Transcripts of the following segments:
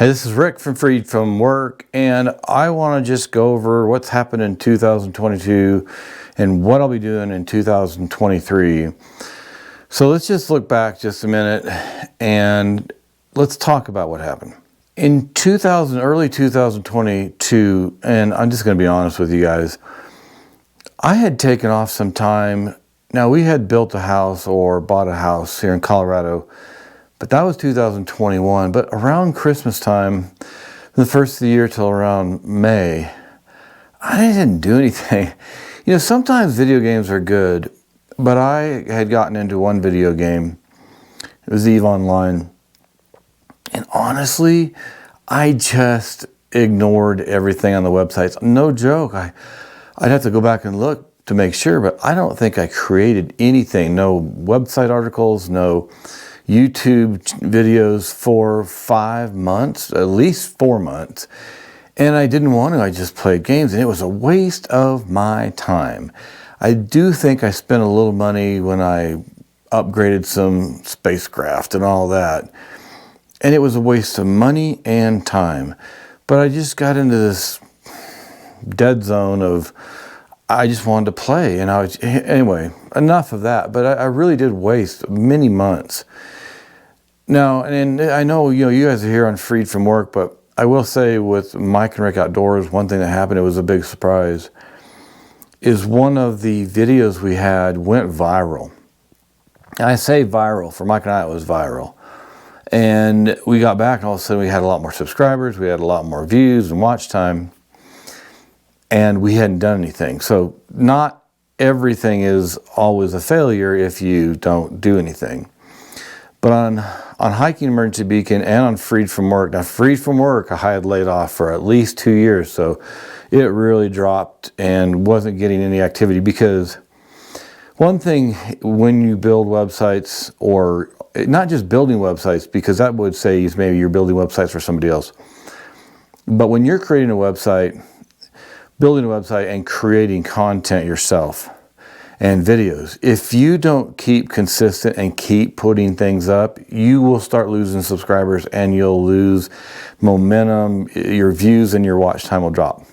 Hey, this is Rick from Freed from Work, and I want to just go over what's happened in 2022 and what I'll be doing in 2023. So let's just look back just a minute and let's talk about what happened. In early 2022, and I'm just going to be honest with you guys, I had taken off some time. Now, we had built a house or bought a house here in Colorado, but that was 2021. But around Christmas time, the first of the year till around May, I didn't do anything. You know, sometimes video games are good, but I had gotten into one video game. It was EVE Online. And honestly, I just ignored everything on the websites. No joke. I'd have to go back and look to make sure, but I don't think I created anything. No website articles, no YouTube videos for 5 months, at least 4 months. And I didn't want to, I just played games, and it was a waste of my time. I do think I spent a little money when I upgraded some spacecraft and all that. And it was a waste of money and time. But I just got into this dead zone of, I just wanted to play. And anyway, enough of that. But I really did waste many months. Now, and I know, you guys are here on Freed from Work, but I will say with Mike and Rick Outdoors, one thing that happened, it was a big surprise, is one of the videos we had went viral. And I say viral, for Mike and I it was viral. And we got back and all of a sudden we had a lot more subscribers, we had a lot more views and watch time, and we hadn't done anything. So not everything is always a failure if you don't do anything. But on Hiking Emergency Beacon and on Freed from Work, now Freed from Work I had laid off for at least 2 years, so it really dropped and wasn't getting any activity. Because one thing when you build websites, or not just building websites, because that would say maybe you're building websites for somebody else, but when you're creating a website, building a website and creating content yourself and videos, if you don't keep consistent and keep putting things up, you will start losing subscribers and you'll lose momentum. Your views and your watch time will drop.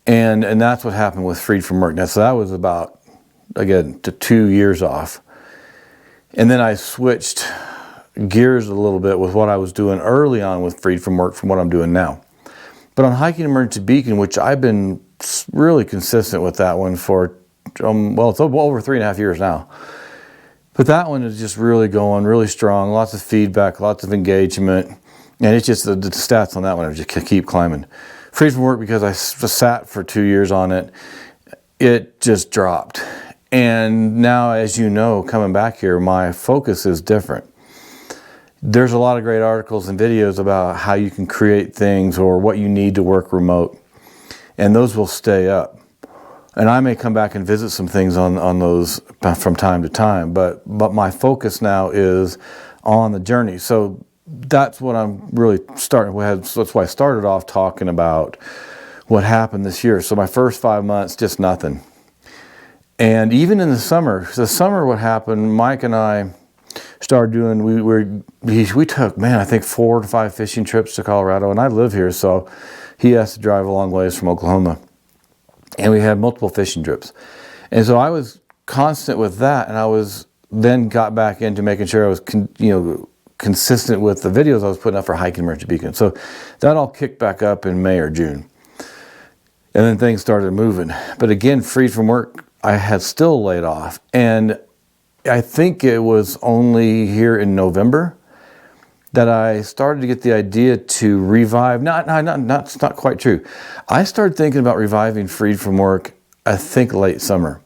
And that's what happened with Freed from Work. Now, so that was about, again, to 2 years off. And then I switched gears a little bit with what I was doing early on with Freed from Work from what I'm doing now. But on Hiking Emergency Beacon, which I've been really consistent with that one for, well, it's over 3.5 years now. But that one is just really going really strong. Lots of feedback, lots of engagement. And it's just the stats on that one just keep climbing. Freed from Work, because I sat for 2 years on it, it just dropped. And now, as you know, coming back here, my focus is different. There's a lot of great articles and videos about how you can create things or what you need to work remote. And those will stay up. And I may come back and visit some things on those from time to time. But my focus now is on the journey. So that's what I'm really starting with. So that's why I started off talking about what happened this year. So my first 5 months, just nothing. And even in the summer, what happened, Mike and I started doing, we took, I think 4 to 5 fishing trips to Colorado, and I live here, so he has to drive a long ways from Oklahoma. And we had multiple fishing trips. And so I was constant with that, and I was then got back into making sure I was consistent with the videos I was putting up for Hiking Emergency Beacon. So that all kicked back up in May or June. And then things started moving. But again, Freed from Work, I had still laid off. And I think it was only here in November that I started to get the idea to revive. It's not quite true. I started thinking about reviving Freed from Work, I think late summer.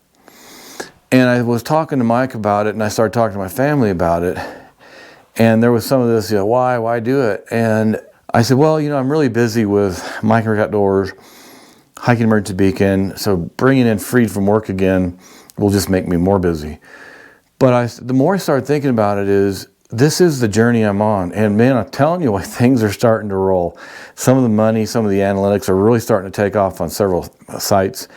And I was talking to Mike about it, and I started talking to my family about it. And there was some of this, why do it? And I said, well, I'm really busy with Mike and Rick Outdoors, Hiking Emergency Beacon, so bringing in Freed from Work again will just make me more busy. But the more I started thinking about it is, this is the journey I'm on. And man, I'm telling you, things are starting to roll. Some of the money, some of the analytics are really starting to take off on several sites.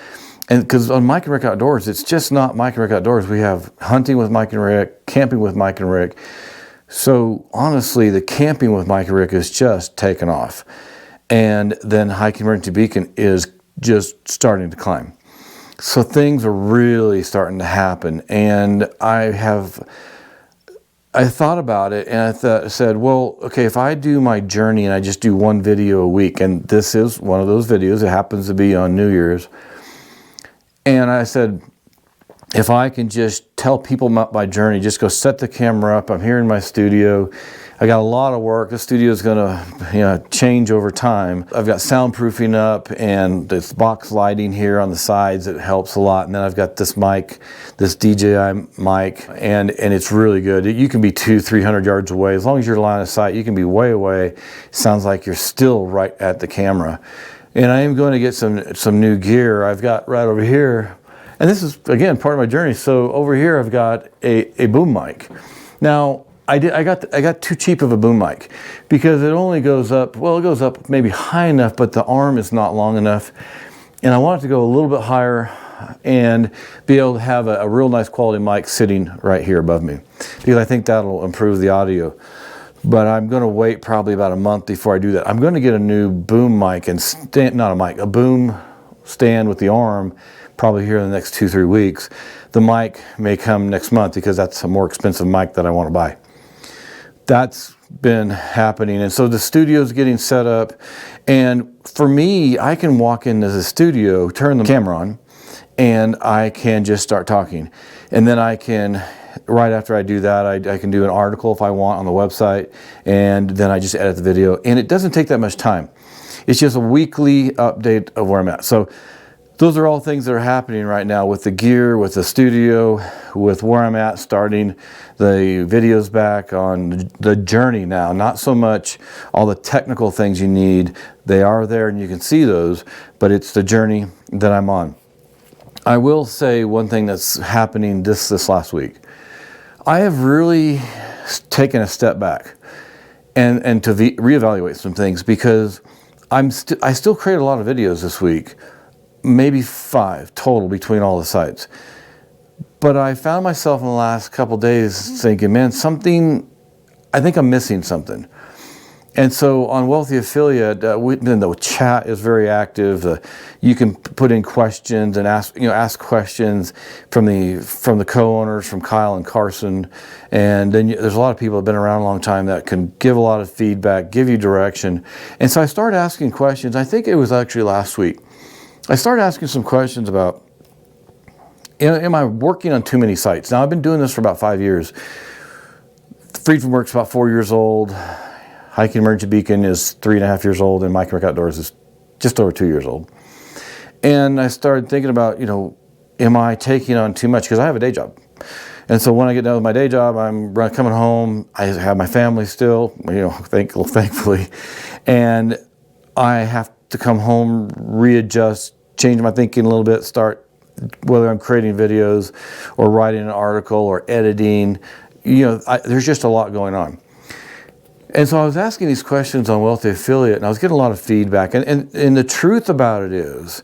And because on Mike and Rick Outdoors, it's just not Mike and Rick Outdoors. We have hunting with Mike and Rick, camping with Mike and Rick, So honestly, the camping with Mike and Rick is just taken off. And then Hiking Emergency Beacon is just starting to climb. So things are really starting to happen. And I thought about it, and I said, well, okay, if I do my journey and I just do one video a week, and this is one of those videos, it happens to be on New Year's. And I said, if I can just tell people about my journey, just go set the camera up. I'm here in my studio. I got a lot of work. The studio is going to change over time. I've got soundproofing up and this box lighting here on the sides. It helps a lot. And then I've got this mic, this DJI mic, and it's really good. You can be 200-300 yards away. As long as you're line of sight, you can be way away. It sounds like you're still right at the camera. And I am going to get some new gear. I've got right over here. And this is, again, part of my journey. So over here, I've got a boom mic. Now, I got too cheap of a boom mic because it only goes up, well, it goes up maybe high enough, but the arm is not long enough. And I want it to go a little bit higher and be able to have a real nice quality mic sitting right here above me, because I think that'll improve the audio. But I'm going to wait probably about a month before I do that. I'm going to get a new boom mic and a boom stand with the arm probably here in the next 2-3 weeks. The mic may come next month because that's a more expensive mic that I want to buy. That's been happening. And so the studio's getting set up. And for me, I can walk into the studio, turn the camera on, and I can just start talking. And then I can, right after I do that, I can do an article if I want on the website. And then I just edit the video. And it doesn't take that much time. It's just a weekly update of where I'm at. So those are all things that are happening right now with the gear, with the studio, with where I'm at, starting the videos back on the journey now. Not so much all the technical things you need. They are there and you can see those, but it's the journey that I'm on. I will say one thing that's happening this last week. I have really taken a step back and to reevaluate some things, because I still create a lot of videos this week. Maybe 5 total between all the sites. But I found myself in the last couple of days thinking, man, I think I'm missing something. And so on Wealthy Affiliate, the chat is very active. You can put in questions and ask questions from the co-owners, from Kyle and Carson. And then there's a lot of people that have been around a long time that can give a lot of feedback, give you direction. And so I started asking questions. I think it was actually last week. I started asking some questions about, am I working on too many sites? Now, I've been doing this for about 5 years. FreedfromWork's about 4 years old. Hiking Emergency Beacon is 3.5 years old, and Mike and Rick Outdoors is just over 2 years old. And I started thinking about, am I taking on too much? Because I have a day job. And so when I get done with my day job, I'm coming home. I have my family still, thankfully. And I have to come home, readjust, change my thinking a little bit, start, whether I'm creating videos or writing an article or editing, there's just a lot going on. And so I was asking these questions on Wealthy Affiliate, and I was getting a lot of feedback. And the truth about it is,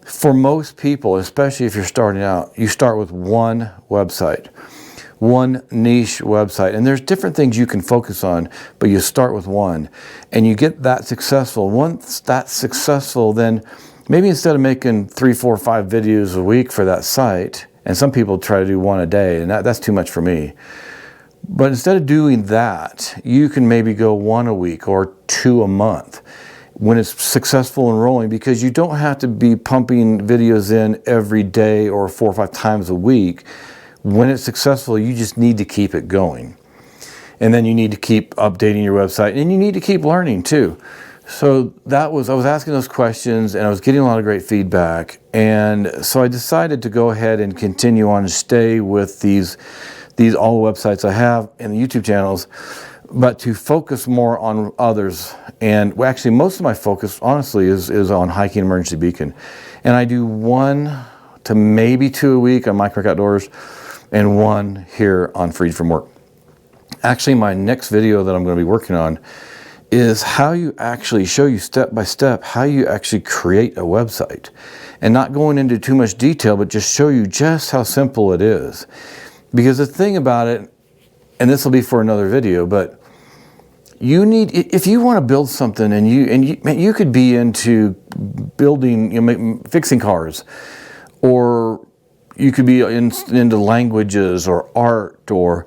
for most people, especially if you're starting out, you start with one website, one niche website. And there's different things you can focus on, but you start with one. And you get that successful. Once that's successful, then maybe instead of making 3, 4, 5 videos a week for that site, and some people try to do 1 a day, and that's too much for me. But instead of doing that, you can maybe go 1 a week or 2 a month when it's successful and rolling, because you don't have to be pumping videos in every day or 4 or 5 times a week. When it's successful, you just need to keep it going. And then you need to keep updating your website, and you need to keep learning too. So I was asking those questions, and I was getting a lot of great feedback. And so I decided to go ahead and continue on and stay with these all the websites I have and the YouTube channels, but to focus more on others. And actually, most of my focus, honestly, is on Hiking Emergency Beacon. And I do 1 to maybe 2 a week on Mike and Rick Outdoors, and 1 here on Freed from Work. Actually, my next video that I'm going to be working on is how you actually show you step by step how you actually create a website, and not going into too much detail, but just show you just how simple it is. Because the thing about it, and this will be for another video, but you need, if you want to build something, and you could be into building, fixing cars, or you could be into languages or art or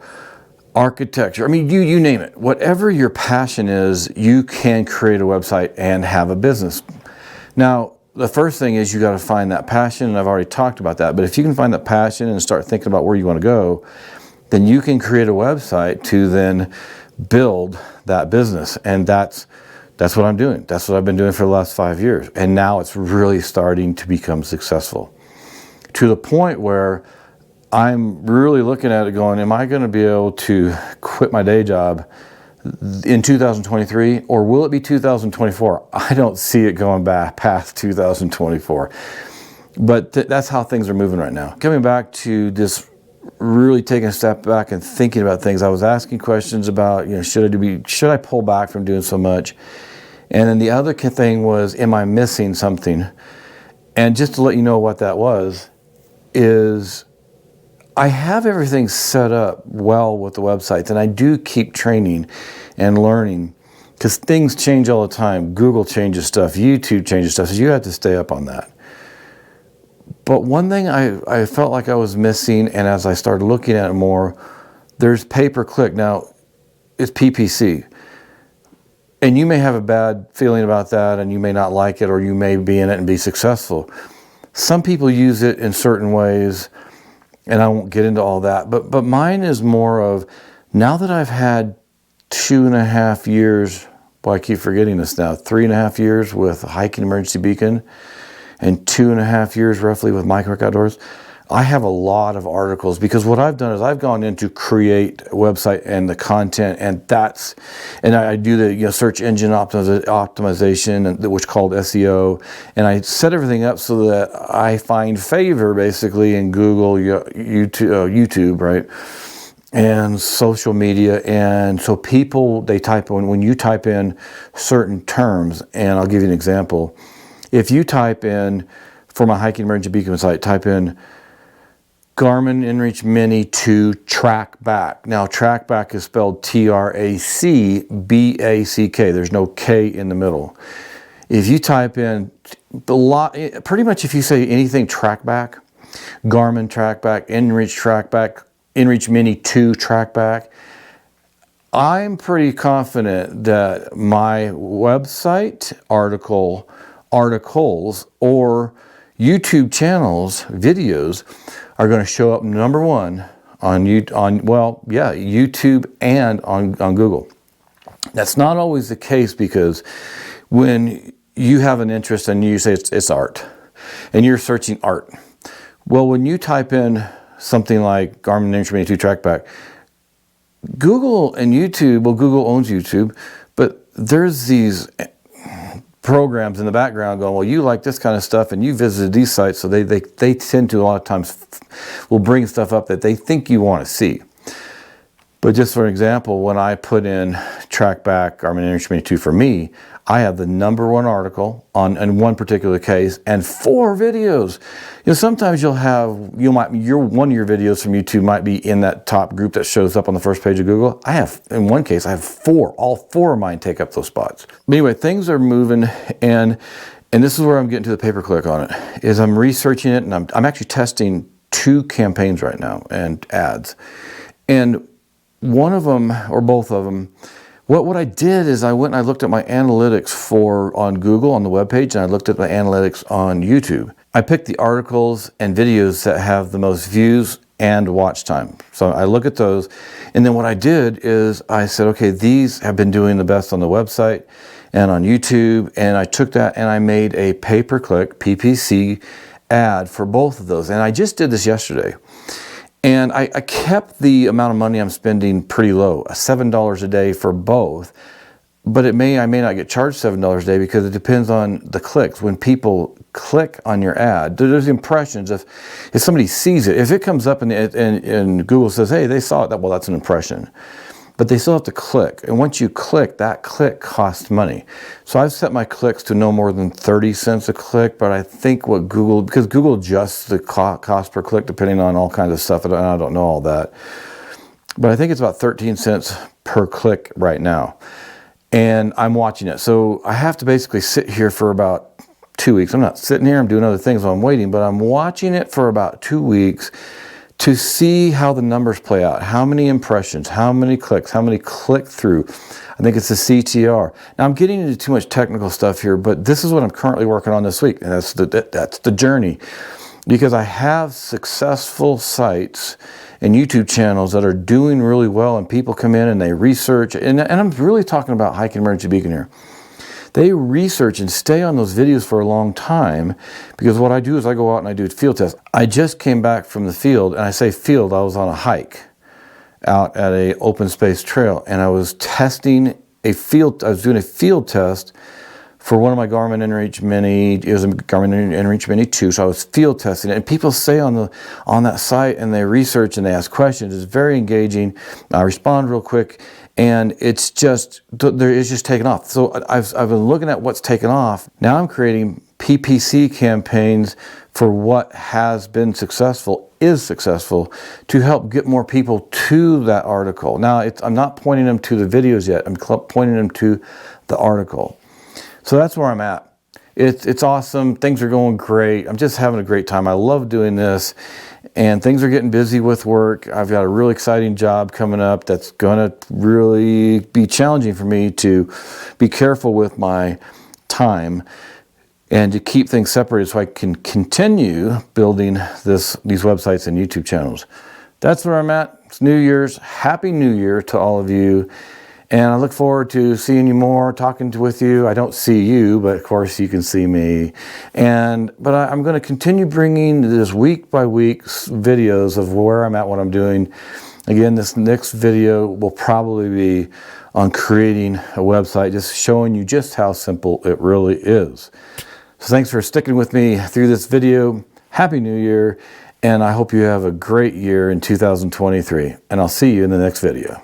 architecture. I mean, you name it. Whatever your passion is, you can create a website and have a business. Now, the first thing is you got to find that passion, and I've already talked about that. But if you can find that passion and start thinking about where you want to go, then you can create a website to then build that business. And that's what I'm doing. That's what I've been doing for the last 5 years. And now it's really starting to become successful, to the point where I'm really looking at it going, am I going to be able to quit my day job in 2023, or will it be 2024? I don't see it going back past 2024. But that's how things are moving right now. Coming back to this, really taking a step back and thinking about things, I was asking questions about, should I pull back from doing so much? And then the other thing was, am I missing something? And just to let you know what that was, is I have everything set up well with the websites, and I do keep training and learning, because things change all the time. Google changes stuff, YouTube changes stuff, so you have to stay up on that. But one thing I felt like I was missing, and as I started looking at it more, there's pay-per-click. Now, it's PPC. And you may have a bad feeling about that, and you may not like it, or you may be in it and be successful. Some people use it in certain ways, and I won't get into all that. But mine is more of, now that I've had 2.5 years, well, I keep forgetting this now, 3.5 years with Hiking Emergency Beacon, and 2.5 years roughly with Microwork Outdoors, I have a lot of articles, because what I've done is I've gone in to create a website and the content, and I do the search engine optimization, which is called SEO, and I set everything up so that I find favor basically in Google, YouTube, right, and social media. And so people, they type in, when you type in certain terms, and I'll give you an example. If you type in, for my Hiking Emergency Beacon site, type in Garmin InReach Mini 2 Track Back. Now, track back is spelled TRACBACK. There's no K in the middle. If you type in pretty much, if you say anything track back, Garmin track back, InReach track back, InReach Mini 2 track back, I'm pretty confident that my website articles or YouTube channels, videos, are going to show up number one on YouTube and on Google. That's not always the case, because when you have an interest and you say it's art, and you're searching art, well, when you type in something like Garmin InReach Mini 2 Trackback, Google and YouTube, well, Google owns YouTube, but there's these programs in the background going, well, you like this kind of stuff and you visited these sites, so they tend to a lot of times will bring stuff up that they think you want to see. But just for example, when I put in Trackback Garmin InReach Mini 2 for me, I have the #1 article in one particular case and 4 videos. Sometimes one of your videos from YouTube might be in that top group that shows up on the first page of Google. In one case, I have 4. All 4 of mine take up those spots. But anyway, things are moving, and this is where I'm getting to the pay-per-click on it, is I'm researching it, and I'm actually testing 2 campaigns right now and ads. And one of them, or both of them, what I did is I went and I looked at my analytics on Google on the webpage, and I looked at my analytics on YouTube. I picked the articles and videos that have the most views and watch time. So I look at those, and then what I did is I said, okay, these have been doing the best on the website and on YouTube, and I took that and I made a pay-per-click PPC ad for both of those. And I just did this yesterday. And I kept the amount of money I'm spending pretty low, $7 a day for both. But I may not get charged $7 a day, because it depends on the clicks. When people click on your ad, there's impressions. If somebody sees it, if it comes up and Google says, hey, they saw it, well, that's an impression. But they still have to click. And once you click, that click costs money. So I've set my clicks to no more than 30 cents a click, but I think because Google adjusts the cost per click depending on all kinds of stuff, and I don't know all that. but I think it's about 13 cents per click right now. And I'm watching it. So I have to basically sit here for about 2 weeks. I'm not sitting here, I'm doing other things while I'm waiting, but I'm watching it for about 2 weeks to see how the numbers play out. How many impressions, how many clicks, how many click through. I think it's the CTR. Now I'm getting into too much technical stuff here, but this is what I'm currently working on this week. And that's the journey. Because I have successful sites and YouTube channels that are doing really well, and people come in and they research, and I'm really talking about Hiking Emergency Beacon here. They research and stay on those videos for a long time, because what I do is I go out and I do field tests. I just came back from the field, and I say field, I was on a hike out at a open space trail, and I was testing I was doing a field test for one of my Garmin inReach Mini. It was a Garmin inReach Mini 2, so I was field testing it. And people say on that site, and they research and they ask questions. It's very engaging. I respond real quick, and it's just taken off. So I've been looking at what's taken off. Now I'm creating PPC campaigns for what has been successful, is successful, to help get more people to that article. Now I'm not pointing them to the videos yet. I'm pointing them to the article. So that's where I'm at. It's awesome. Things are going great. I'm just having a great time. I love doing this, and things are getting busy with work. I've got a really exciting job coming up that's going to really be challenging for me to be careful with my time and to keep things separated so I can continue building these websites and YouTube channels. That's where I'm at. It's New Year's. Happy New Year to all of you. And I look forward to seeing you more, talking with you. I don't see you, but of course you can see me. But I'm going to continue bringing this week by week videos of where I'm at, what I'm doing. Again, this next video will probably be on creating a website, just showing you just how simple it really is. So thanks for sticking with me through this video. Happy New Year, and I hope you have a great year in 2023. And I'll see you in the next video.